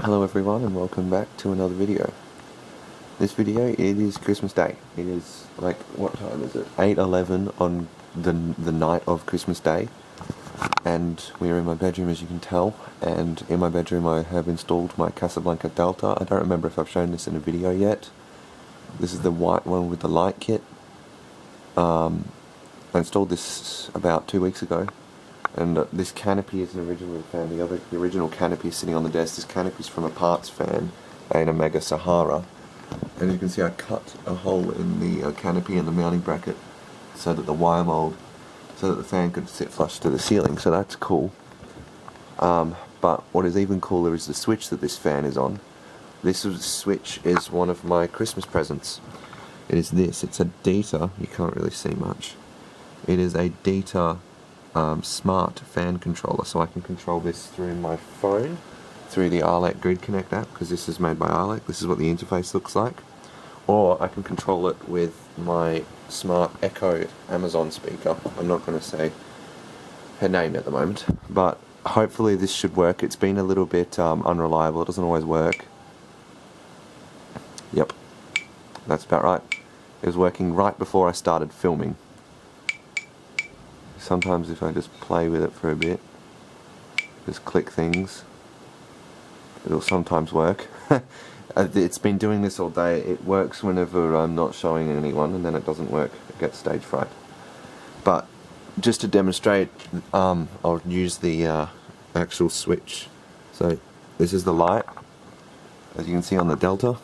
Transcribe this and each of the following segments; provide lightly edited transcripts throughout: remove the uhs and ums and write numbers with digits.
Hello everyone and welcome back to another video. This video, it is Christmas Day. It is like, what time is it? 8:11 on the night of Christmas Day. And we're in my bedroom, as you can tell, and in my bedroom I have installed my Casablanca Delta. I don't remember if I've shown this in a video yet. This is the white one with the light kit. I installed this about 2 weeks ago. And this canopy is an original fan. The original canopy is sitting on the desk. This canopy is from a parts fan, a Mega Sahara. And you can see I cut a hole in the canopy and the mounting bracket so that the wire mold, so that the fan could sit flush to the ceiling. So that's cool. But what is even cooler is the switch that this fan is on. This switch is one of my Christmas presents. It is this. It's a Delta. You can't really see much. It is a Delta smart fan controller, so I can control this through my phone, through the Arlec Grid Connect app, because this is made by Arlec. This is what the interface looks like. Or I can control it with my smart Echo Amazon speaker. I'm not going to say her name at the moment, but hopefully this should work. It's been a little bit unreliable. It doesn't always work. Yep, that's about right. It was working right before I started filming. Sometimes if I just play with it for a bit, just click things, it'll sometimes work. It's been doing this all day. It works whenever I'm not showing anyone, and then it doesn't work. It gets stage fright. But just to demonstrate, I'll use the actual switch. So this is the light, as you can see on the Delta.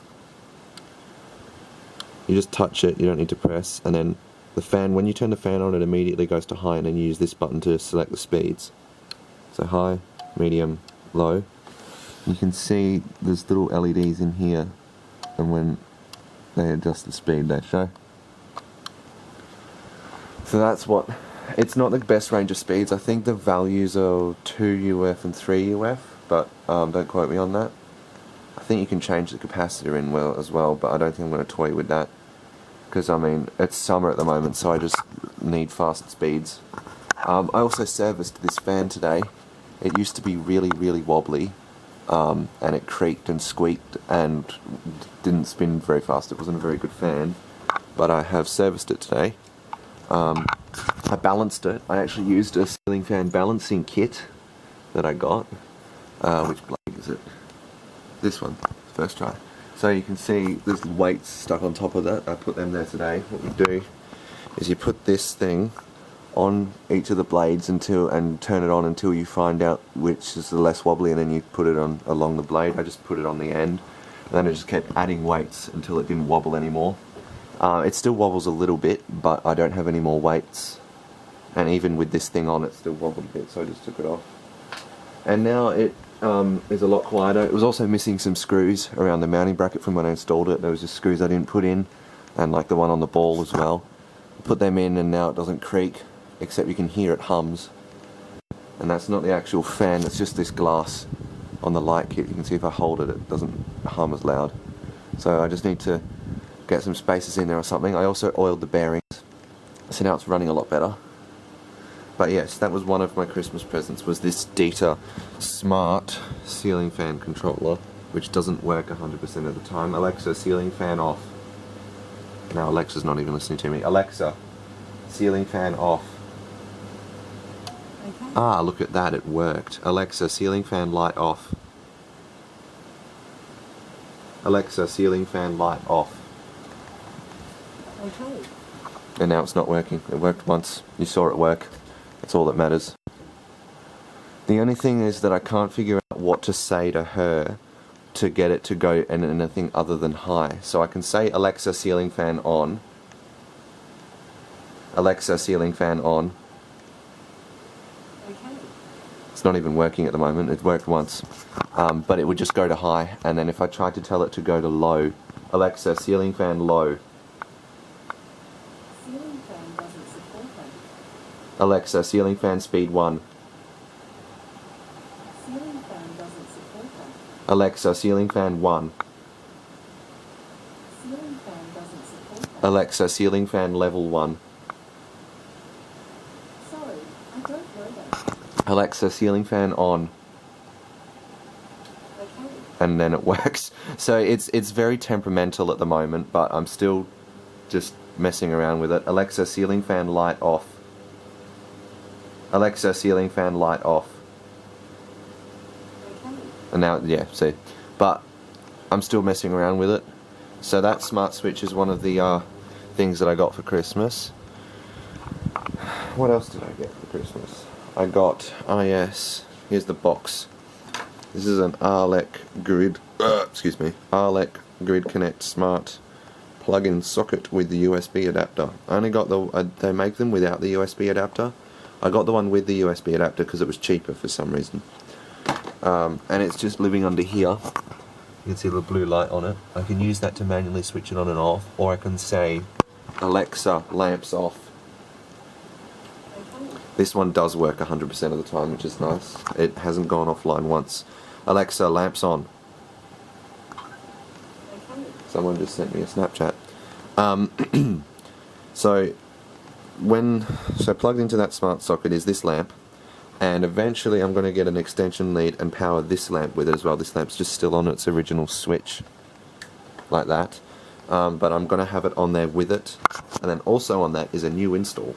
You just touch it, you don't need to press, and then the fan, when you turn the fan on, it immediately goes to high, and then you use this button to select the speeds. So high, medium, low. You can see there's little LEDs in here, and when they adjust the speed they show. So that's what, it's not the best range of speeds. I think the values are 2 UF and 3 UF, but don't quote me on that. I think you can change the capacitor in as well, but I don't think I'm going to toy with that. Because, I mean, it's summer at the moment, so I just need fast speeds. I also serviced this fan today. It used to be really, really wobbly, and it creaked and squeaked and didn't spin very fast. It wasn't a very good fan, but I have serviced it today. I balanced it. I actually used a ceiling fan balancing kit that I got. Which blade is it? This one, first try. So you can see there's weights stuck on top of that. I put them there today. What you do is you put this thing on each of the blades and turn it on until you find out which is the less wobbly, and then you put it on along the blade. I just put it on the end, and then I just kept adding weights until it didn't wobble anymore. It still wobbles a little bit, but I don't have any more weights. And even with this thing on, it still wobbled a bit, so I just took it off. And now it is a lot quieter. It was also missing some screws around the mounting bracket from when I installed it. There was just screws I didn't put in, and like the one on the ball as well. I put them in, and now it doesn't creak, except you can hear it hums. And that's not the actual fan, it's just this glass on the light kit. You can see if I hold it, it doesn't hum as loud. So I just need to get some spacers in there or something. I also oiled the bearings, so now it's running a lot better. But yes, that was one of my Christmas presents, was this Delta smart ceiling fan controller, which doesn't work 100% of the time. Alexa, ceiling fan off. No, Alexa's not even listening to me. Alexa, ceiling fan off. Okay. Ah, look at that, it worked. Alexa, ceiling fan light off. Alexa, ceiling fan light off. Okay. And now it's not working. It worked once. You saw it work. That's all that matters. The only thing is that I can't figure out what to say to her to get it to go in anything other than high. So I can say, Alexa, ceiling fan on. Alexa, ceiling fan on. Okay. It's not even working at the moment. It worked once. But it would just go to high. And then if I tried to tell it to go to low, Alexa, ceiling fan low. Ceiling fan doesn't support them. Alexa, ceiling fan speed 1. Ceiling fan doesn't support them. Alexa, ceiling fan 1. Ceiling fan doesn't support them. Alexa, ceiling fan level 1. Sorry, I don't know that. Alexa, ceiling fan on. Okay. and then it works. So it's very temperamental at the moment, but I'm still just messing around with it. Alexa, ceiling fan light off. Alexa, ceiling fan light off. Okay. And now, yeah, see. But I'm still messing around with it. So that smart switch is one of the things that I got for Christmas. What else did I get for Christmas? I got, oh yes, here's the box. This is an Arlec Grid, excuse me, Arlec Grid Connect Smart plug-in socket with the USB adapter. I only got the, they make them without the USB adapter. I got the one with the USB adapter because it was cheaper for some reason. And it's just living under here. You can see the blue light on it. I can use that to manually switch it on and off, or I can say, Alexa, lamps off. Okay. This one does work 100% of the time, which is nice. It hasn't gone offline once. Alexa, lamps on. Okay. Someone just sent me a Snapchat. So plugged into that smart socket is this lamp, and eventually I'm going to get an extension lead and power this lamp with it as well. This lamp's just still on its original switch, like that. But I'm going to have it on there with it, and then also on that is a new install.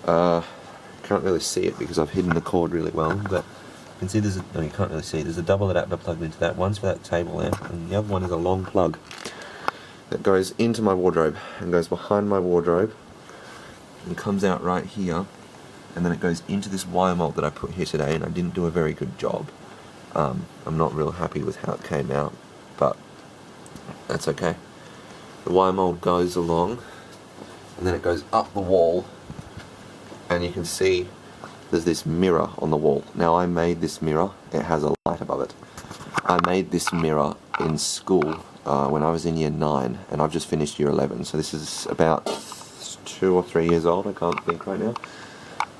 Can't really see it because I've hidden the cord really well, but you can see there's a, no, you can't really see. There's a double adapter plugged into that. One's for that table lamp, and the other one is a long plug that goes into my wardrobe and goes behind my wardrobe and comes out right here, and then it goes into this wire mold that I put here today, and I didn't do a very good job. I'm not real happy with how it came out, but that's okay. The wire mold goes along, and then it goes up the wall, and you can see there's this mirror on the wall. Now I made this mirror, it has a light above it. I made this mirror in school when I was in year 9, and I've just finished year 11, so this is about 2 or 3 years old, I can't think right now.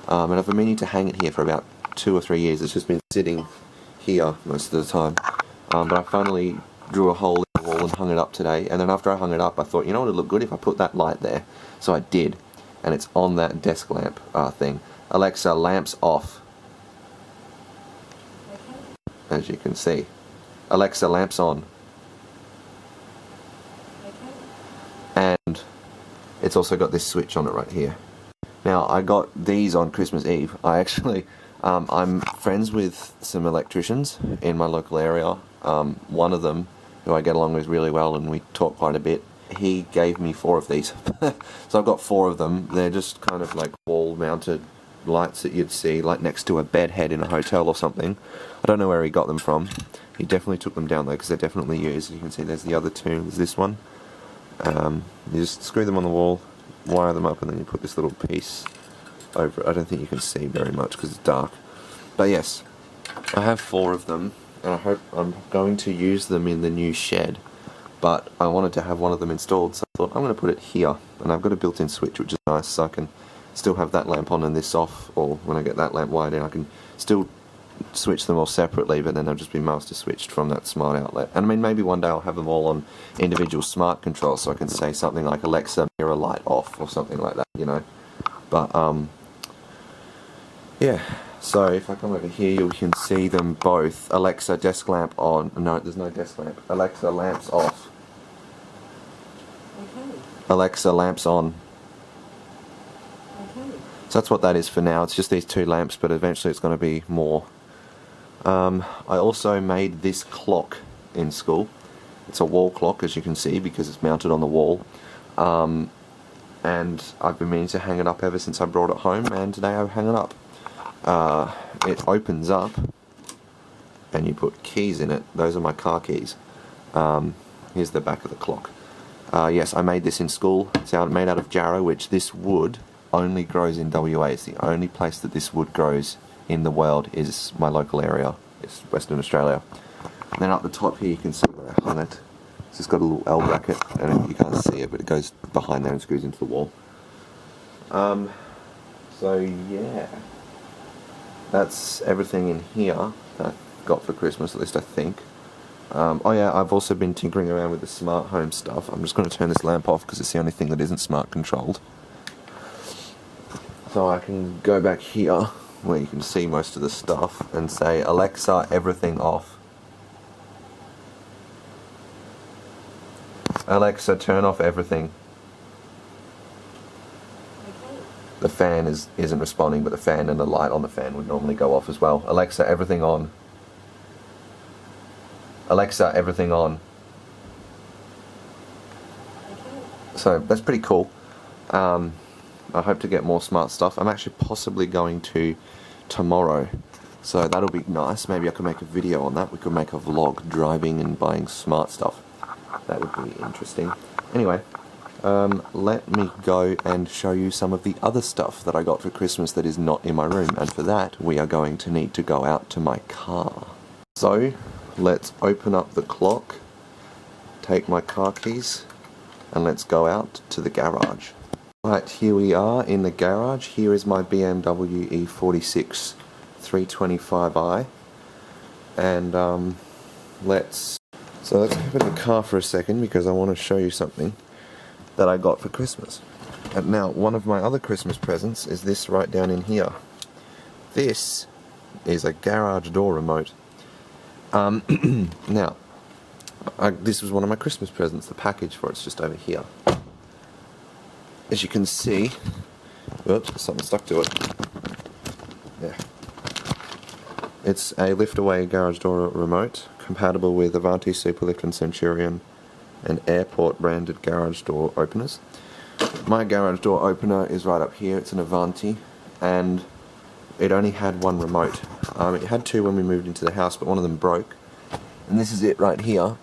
And I've been meaning to hang it here for about 2 or 3 years. It's just been sitting here most of the time. But I finally drew a hole in the wall and hung it up today, and then after I hung it up I thought, you know what would look good if I put that light there. So I did, and it's on that desk lamp thing. Alexa, lamps off. Okay. As you can see. Alexa, lamps on. Okay. And it's also got this switch on it right here. Now, I got these on Christmas Eve. I actually, I'm friends with some electricians in my local area. One of them, who I get along with really well and we talk quite a bit, he gave me 4 of these. So I've got 4 of them. They're just kind of like wall-mounted lights that you'd see like next to a bed head in a hotel or something. I don't know where he got them from. He definitely took them down though, because they're definitely used. You can see there's the other 2. There's this one. You just screw them on the wall, wire them up, and then you put this little piece over it. I don't think you can see very much because it's dark. But yes, I have 4 of them, and I hope I'm going to use them in the new shed. But I wanted to have one of them installed, so I thought I'm going to put it here. And I've got a built-in switch, which is nice, so I can still have that lamp on and this off, or when I get that lamp wired in, I can still switch them all separately, but then they'll just be master switched from that smart outlet. And I mean, maybe one day I'll have them all on individual smart controls, so I can say something like Alexa, mirror light off, or something like that, you know. But yeah, so if I come over here, you can see them both. Alexa, desk lamp on. No, there's no desk lamp. Alexa, lamps off. Okay. Alexa, lamps on. Okay. So that's what that is for now. It's just these 2 lamps, but eventually it's going to be more. I also made this clock in school. It's a wall clock, as you can see, because it's mounted on the wall. And I've been meaning to hang it up ever since I brought it home, and today I hang it up. It opens up, and you put keys in it. Those are my car keys. Here's the back of the clock. Yes, I made this in school. It's made out of jarrah, which this wood only grows in WA. It's the only place that this wood grows in the world is my local area. It's Western Australia. And then up the top here you can see where I hung it. It's just got a little L bracket, and you can't see it, but it goes behind there and screws into the wall. So yeah, that's everything in here that I got for Christmas, at least I think. Oh yeah, I've also been tinkering around with the smart home stuff. I'm just going to turn this lamp off because it's the only thing that isn't smart controlled. So I can go back here where you can see most of the stuff and say, Alexa, everything off. Alexa, turn off everything. Okay. The fan isn't responding, but the fan and the light on the fan would normally go off as well. Alexa, everything on. Alexa, everything on. Okay. So that's pretty cool. I hope to get more smart stuff. I'm actually possibly going to tomorrow, so that'll be nice. Maybe I could make a video on that. We could make a vlog driving and buying smart stuff. That would be interesting. Anyway, let me go and show you some of the other stuff that I got for Christmas that is not in my room, and for that we are going to need to go out to my car. So let's open up the clock, take my car keys, and let's go out to the garage. Right, here we are in the garage. Here is my BMW E46 325i, and let's open the car for a second because I want to show you something that I got for Christmas. And now, one of my other Christmas presents is this right down in here. This is a garage door remote. Now, this was one of my Christmas presents. The package for it's just over here. As you can see, oops, something stuck to it. Yeah. It's a lift-away garage door remote, compatible with Avanti, Superlift and Centurion, and Airport branded garage door openers. My garage door opener is right up here. It's an Avanti, and it only had one remote. It had two when we moved into the house, but one of them broke. And this is it right here.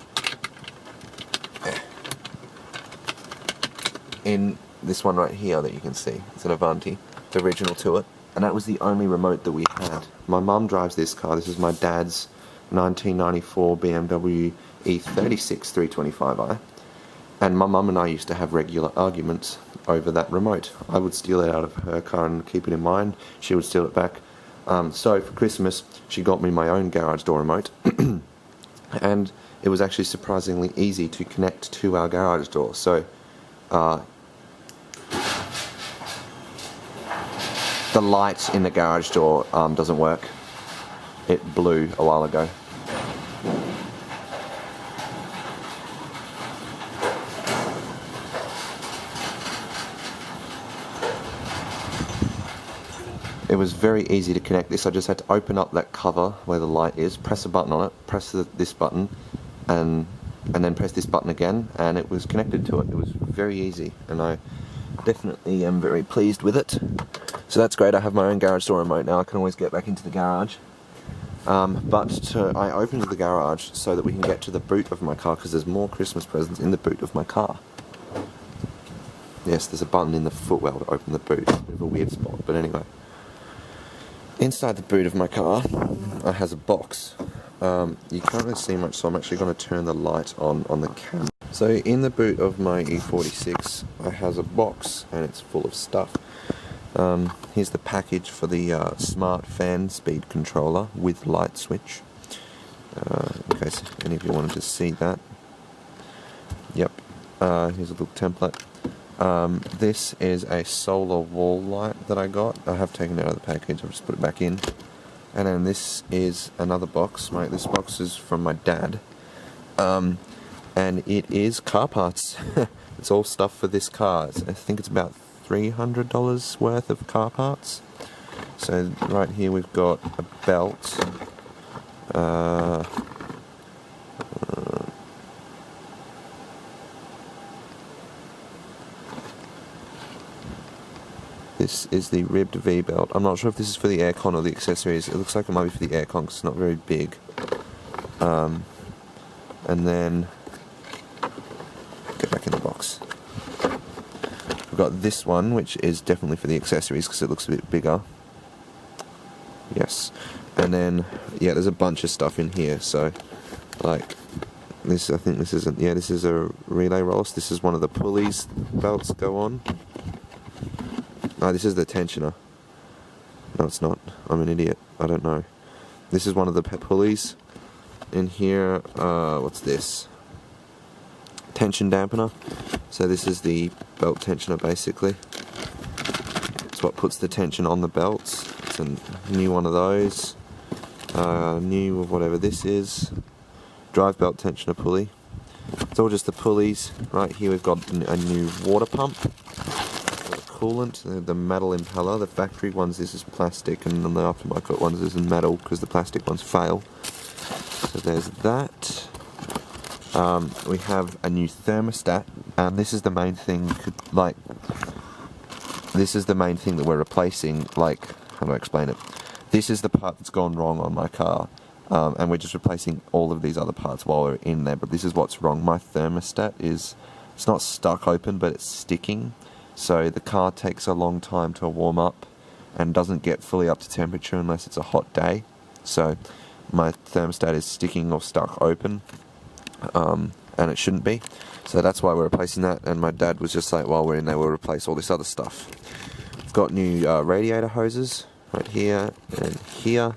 In this one right here that you can see, it's an Avanti, the original to it, and that was the only remote that we had. My mum drives this car. This is my dad's 1994 BMW E36 325i, and my mum and I used to have regular arguments over that remote. I would steal it out of her car and keep it in mine. She would steal it back. So for Christmas she got me my own garage door remote and it was actually surprisingly easy to connect to our garage door. So the light in the garage door doesn't work. It blew a while ago. It was very easy to connect this. I just had to open up that cover where the light is, press a button on it, press this button, and then press this button again, and it was connected to it. It was very easy, and I definitely am very pleased with it. So that's great. I have my own garage door remote now. I can always get back into the garage. I opened the garage so that we can get to the boot of my car, because there's more Christmas presents in the boot of my car. Yes, there's a button in the footwell to open the boot. It's a bit of a weird spot, but anyway. Inside the boot of my car, it has a box. You can't really see much, so I'm actually going to turn the light on the camera. So in the boot of my E46, it has a box, and it's full of stuff. Here's the package for the smart fan speed controller with light switch, in case any of you wanted to see that. Yep, here's a little template. This is a solar wall light that I got. I have taken it out of the package, I'll just put it back in. And then this is another box. This box is from my dad. And it is car parts. It's all stuff for this car. I think it's about $300 worth of car parts. So right here we've got a belt. This is the ribbed V-belt. I'm not sure if this is for the aircon or the accessories. It looks like it might be for the aircon because it's not very big. And then, get back in the box. We've got this one, which is definitely for the accessories because it looks a bit bigger. Yes. And then, yeah, there's a bunch of stuff in here. So, like, this, I think this isn't, yeah, this is a relay roller. This is one of the pulleys belts go on. No, this is the tensioner. No, it's not. I'm an idiot. I don't know. This is one of the pulleys. In here, what's this? Tension dampener. So this is the belt tensioner, basically. It's what puts the tension on the belts. It's a new one of those. New of whatever this is. Drive belt tensioner pulley. It's all just the pulleys. Right here we've got a new water pump for the coolant, the metal impeller. The factory ones, this is plastic, and on the aftermarket ones this is metal because the plastic ones fail. So there's that. We have a new thermostat, and this is the main thing. This is the main thing that we're replacing. Like, how do I explain it? This is the part that's gone wrong on my car, and we're just replacing all of these other parts while we're in there. But this is what's wrong. My thermostat it's not stuck open, but it's sticking. So the car takes a long time to warm up and doesn't get fully up to temperature unless it's a hot day. So my thermostat is sticking or stuck open, and it shouldn't be. So that's why we're replacing that. And my dad was just like, while we're in there, we'll replace all this other stuff. We've got new radiator hoses right here and here,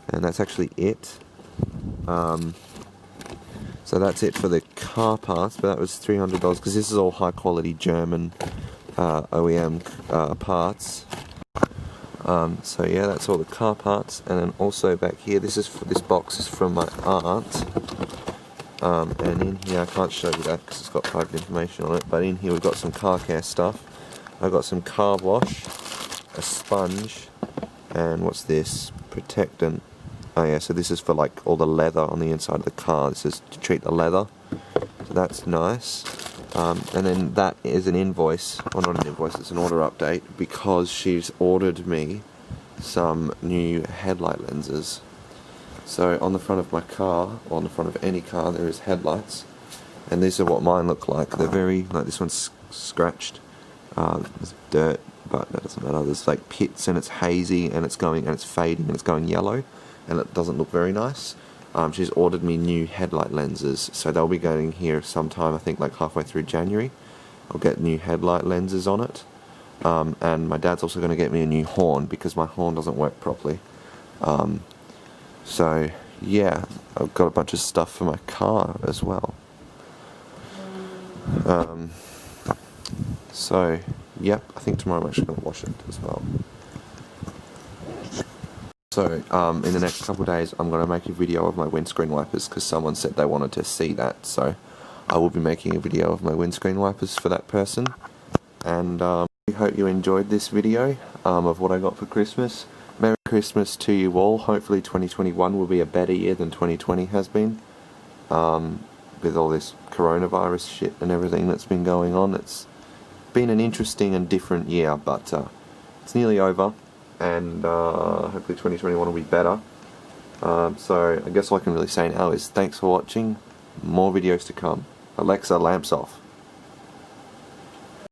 and that's actually it. So that's it for the car parts, but that was $300 because this is all high quality German OEM parts. So yeah, that's all the car parts. And then also back here, this box is from my aunt. And in here, I can't show you that because it's got private information on it, but in here we've got some car care stuff. I've got some car wash, a sponge, and what's this? Protectant. Oh yeah, so this is for like all the leather on the inside of the car. This is to treat the leather. So that's nice. And then that is an invoice, well not an invoice, it's an order update, because she's ordered me some new headlight lenses. So on the front of my car, or on the front of any car, there is headlights, and these are what mine look like. They're very, like this one's scratched, there's dirt, but that doesn't matter. There's like pits, and it's hazy, and it's fading, and it's going yellow, and it doesn't look very nice. She's ordered me new headlight lenses, so they'll be going here sometime, I think like halfway through January. I'll get new headlight lenses on it, and my dad's also going to get me a new horn, because my horn doesn't work properly. So yeah, I've got a bunch of stuff for my car as well. So yep, I think tomorrow I'm actually going to wash it as well. So in the next couple of days I'm going to make a video of my windscreen wipers, because someone said they wanted to see that. So I will be making a video of my windscreen wipers for that person. And we hope you enjoyed this video of what I got for Christmas. Merry Christmas to you all. Hopefully 2021 will be a better year than 2020 has been. With all this coronavirus shit and everything that's been going on. It's been an interesting and different year, but it's nearly over, and hopefully 2021 will be better. So I guess all I can really say now is thanks for watching. More videos to come. Alexa, lamps off.